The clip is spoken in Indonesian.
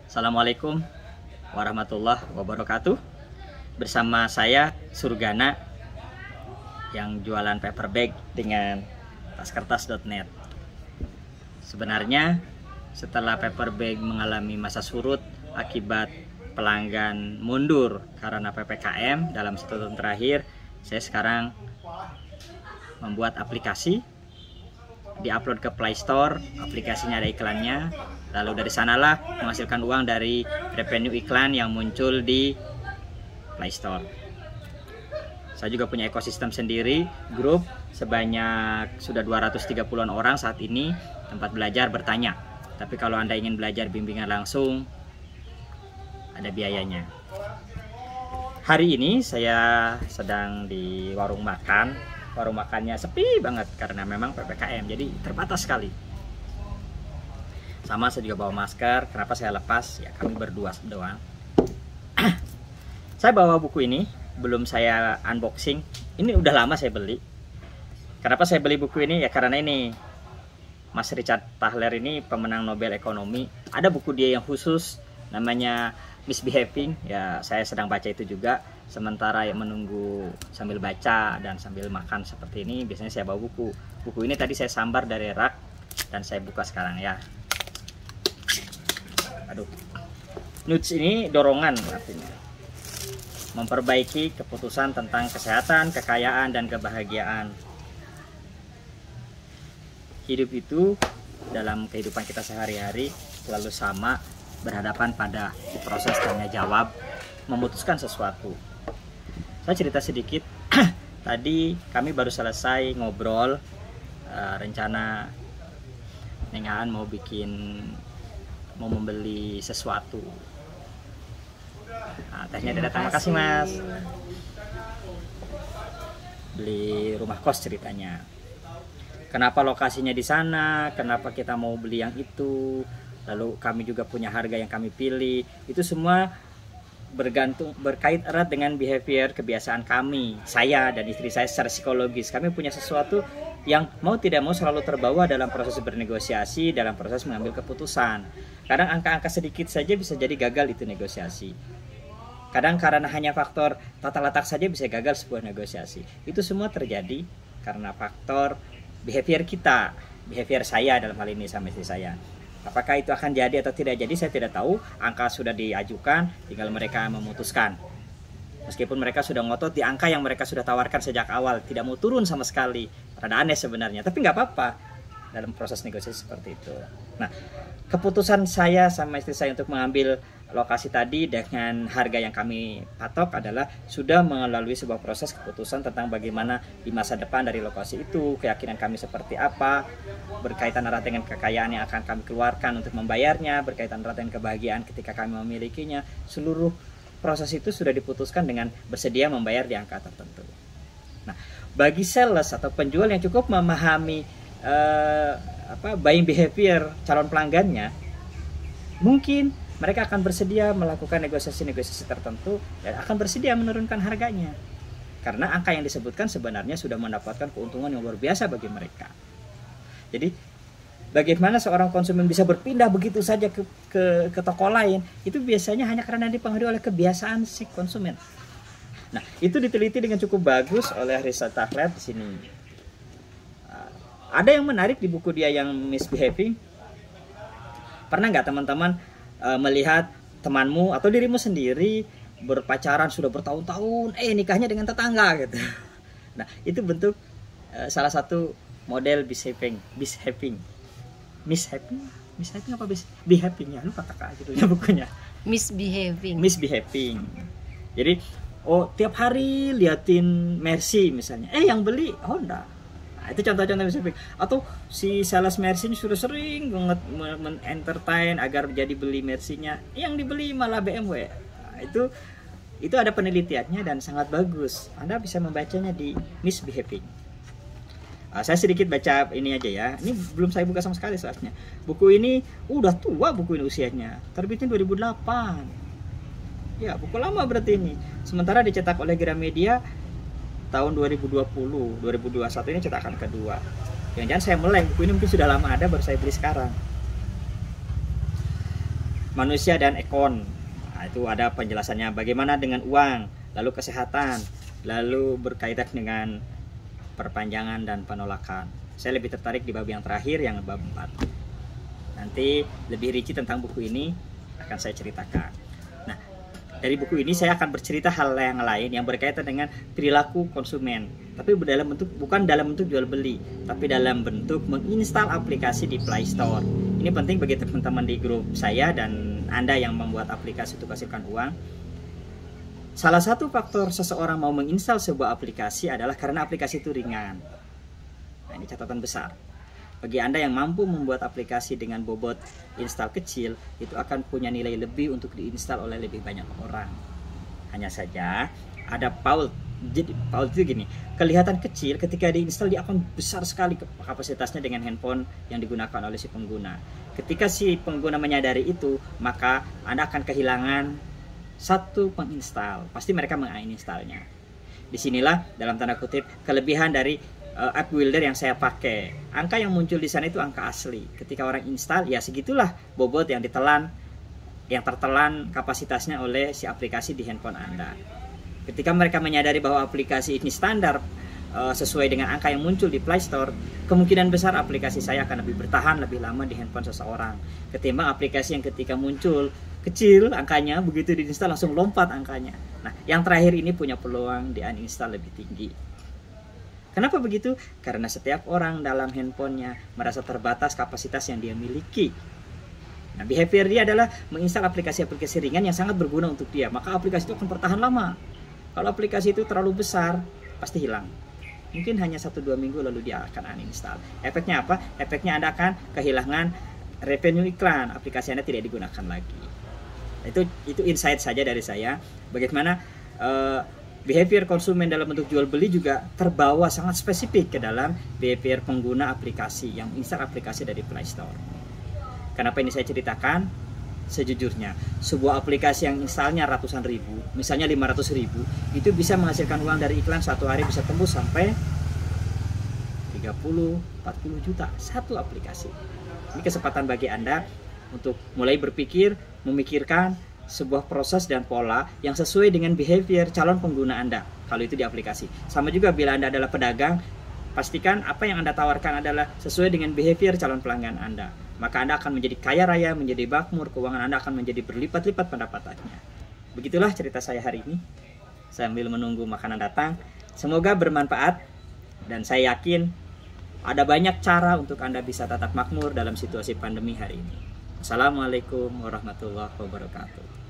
Assalamualaikum warahmatullahi wabarakatuh. Bersama saya Surgana yang jualan paper bag dengan taskertas.net. Sebenarnya setelah paper bag mengalami masa surut akibat pelanggan mundur karena PPKM dalam 1 tahun terakhir, saya sekarang membuat aplikasi, diupload ke Play Store, aplikasinya ada iklannya. Lalu dari sanalah menghasilkan uang dari revenue iklan yang muncul di Play Store. Saya juga punya ekosistem sendiri, grup sebanyak sudah 230-an orang saat ini, tempat belajar bertanya. Tapi kalau Anda ingin belajar bimbingan langsung, ada biayanya. Hari ini saya sedang di warung makan. Warung makannya sepi banget karena memang PPKM, jadi terbatas sekali. Sama saya juga bawa masker. Kenapa saya lepas? Ya kami berdua doang. Saya bawa buku ini, belum saya unboxing. Ini udah lama saya beli. Kenapa saya beli buku ini? Ya karena ini Mas Richard Thaler ini pemenang Nobel Ekonomi. Ada buku dia yang khusus namanya Misbehaving. Ya saya sedang baca itu juga. Sementara yang menunggu sambil baca dan sambil makan seperti ini, biasanya saya bawa buku. Buku ini tadi saya sambar dari rak dan saya buka sekarang ya. Aduh, notes ini dorongan artinya memperbaiki keputusan tentang kesehatan, kekayaan, dan kebahagiaan. Hidup itu dalam kehidupan kita sehari-hari selalu sama, berhadapan pada proses tanya jawab, memutuskan sesuatu. Saya cerita sedikit. Tadi kami baru selesai ngobrol, rencana Neng Aan mau membeli sesuatu. Nah, tehnya datang, makasih Mas. Beli rumah kos ceritanya. Kenapa lokasinya di sana? Kenapa kita mau beli yang itu? Lalu kami juga punya harga yang kami pilih. Itu semua berkait erat dengan behavior, kebiasaan kami, saya dan istri saya secara psikologis. Kami punya sesuatu yang mau tidak mau selalu terbawa dalam proses bernegosiasi, dalam proses mengambil keputusan. Kadang angka-angka sedikit saja bisa jadi gagal itu negosiasi. Kadang karena hanya faktor tata letak saja bisa gagal sebuah negosiasi. Itu semua terjadi karena faktor behavior kita, behavior saya dalam hal ini sama istri saya. Apakah itu akan jadi atau tidak jadi saya tidak tahu. Angka sudah diajukan, tinggal mereka memutuskan. Meskipun mereka sudah ngotot di angka yang mereka sudah tawarkan sejak awal, tidak mau turun sama sekali. Rada aneh sebenarnya, tapi nggak apa-apa dalam proses negosiasi seperti itu. Nah, keputusan saya sama istri saya untuk mengambil lokasi tadi dengan harga yang kami patok adalah sudah melalui sebuah proses keputusan tentang bagaimana di masa depan dari lokasi itu, keyakinan kami seperti apa, berkaitan erat dengan kekayaan yang akan kami keluarkan untuk membayarnya, berkaitan erat dengan kebahagiaan ketika kami memilikinya. Seluruh proses itu sudah diputuskan dengan bersedia membayar di angka tertentu. Nah, bagi sales atau penjual yang cukup memahami buying behavior calon pelanggannya, mungkin mereka akan bersedia melakukan negosiasi-negosiasi tertentu dan akan bersedia menurunkan harganya. Karena angka yang disebutkan sebenarnya sudah mendapatkan keuntungan yang luar biasa bagi mereka. Jadi, bagaimana seorang konsumen bisa berpindah begitu saja ke toko lain, itu biasanya hanya karena dipengaruhi oleh kebiasaan si konsumen. Nah, itu diteliti dengan cukup bagus oleh Richard Thaler di sini. Ada yang menarik di buku dia yang Misbehaving. Pernah nggak teman-teman melihat temanmu atau dirimu sendiri berpacaran sudah bertahun-tahun, nikahnya dengan tetangga gitu. Nah, itu bentuk salah satu model behaving apa behaving ya, lupa kakak judulnya bukunya. Misbehaving. Jadi tiap hari liatin Mercy misalnya, yang beli Honda. Nah, itu contoh-contoh misbehaving. Atau si sales Mercy sudah sering banget men-entertain agar jadi beli Mercy-nya, yang dibeli malah BMW. Nah, itu ada penelitiannya dan sangat bagus. Anda bisa membacanya di Misbehaving. Saya sedikit baca ini aja ya. Ini belum saya buka sama sekali soalnya. Buku ini udah tua, buku ini usianya. Terbitnya 2008. Ya, buku lama berarti ini. Sementara dicetak oleh Gramedia tahun 2020, 2021 ini cetakan kedua. Jangan-jangan saya meleng, buku ini mungkin sudah lama ada, baru saya beli sekarang. manusia dan ekon. Nah, itu ada penjelasannya bagaimana dengan uang, lalu kesehatan, lalu berkaitan dengan perpanjangan dan penolakan. Saya lebih tertarik di bab yang terakhir, yang bab 4. Nanti lebih rinci tentang buku ini akan saya ceritakan. Nah, dari buku ini saya akan bercerita hal yang lain yang berkaitan dengan perilaku konsumen, tapi bukan dalam bentuk jual beli, tapi dalam bentuk menginstal aplikasi di Play Store. Ini penting bagi teman-teman di grup saya dan Anda yang membuat aplikasi untuk hasilkan uang. Salah satu faktor seseorang mau menginstal sebuah aplikasi adalah karena aplikasi itu ringan. Nah, ini catatan besar. Bagi Anda yang mampu membuat aplikasi dengan bobot install kecil, itu akan punya nilai lebih untuk diinstal oleh lebih banyak orang. Hanya saja ada Paul. Jadi Paul itu gini, kelihatan kecil, ketika diinstal dia akan besar sekali kapasitasnya dengan handphone yang digunakan oleh si pengguna. Ketika si pengguna menyadari itu, maka Anda akan kehilangan satu penginstal. Pasti mereka menginstalnya. Disinilah dalam tanda kutip kelebihan dari app builder yang saya pakai. Angka yang muncul di sana itu angka asli. Ketika orang install, ya segitulah bobot yang tertelan kapasitasnya oleh si aplikasi di handphone Anda. Ketika mereka menyadari bahwa aplikasi ini standar sesuai dengan angka yang muncul di Play Store, kemungkinan besar aplikasi saya akan lebih bertahan lebih lama di handphone seseorang ketimbang aplikasi yang ketika muncul kecil angkanya, begitu diinstal langsung lompat angkanya. Nah, yang terakhir ini punya peluang di uninstall lebih tinggi. Kenapa begitu? Karena setiap orang dalam handphonenya merasa terbatas kapasitas yang dia miliki. Nah, behavior dia adalah menginstal aplikasi-aplikasi ringan yang sangat berguna untuk dia. Maka aplikasi itu akan bertahan lama. Kalau aplikasi itu terlalu besar, pasti hilang. Mungkin hanya 1-2 minggu lalu dia akan uninstall. Efeknya apa? Efeknya Anda akan kehilangan revenue iklan. Aplikasi Anda tidak digunakan lagi. Itu insight saja dari saya. Bagaimana behavior konsumen dalam bentuk jual beli juga terbawa sangat spesifik ke dalam behavior pengguna aplikasi yang install aplikasi dari Play Store. Kenapa ini saya ceritakan? Sejujurnya, sebuah aplikasi yang installnya ratusan ribu, misalnya 500 ribu, itu bisa menghasilkan uang dari iklan satu hari bisa tembus sampai 30-40 juta satu aplikasi. Ini kesempatan bagi Anda untuk mulai berpikir, memikirkan sebuah proses dan pola yang sesuai dengan behavior calon pengguna Anda kalau itu di aplikasi. Sama juga bila Anda adalah pedagang, pastikan apa yang Anda tawarkan adalah sesuai dengan behavior calon pelanggan Anda. Maka Anda akan menjadi kaya raya, menjadi makmur, keuangan Anda akan menjadi berlipat-lipat pendapatannya. Begitulah cerita saya hari ini. Sambil menunggu makanan datang, semoga bermanfaat dan saya yakin ada banyak cara untuk Anda bisa tetap makmur dalam situasi pandemi hari ini. Assalamualaikum warahmatullahi wabarakatuh.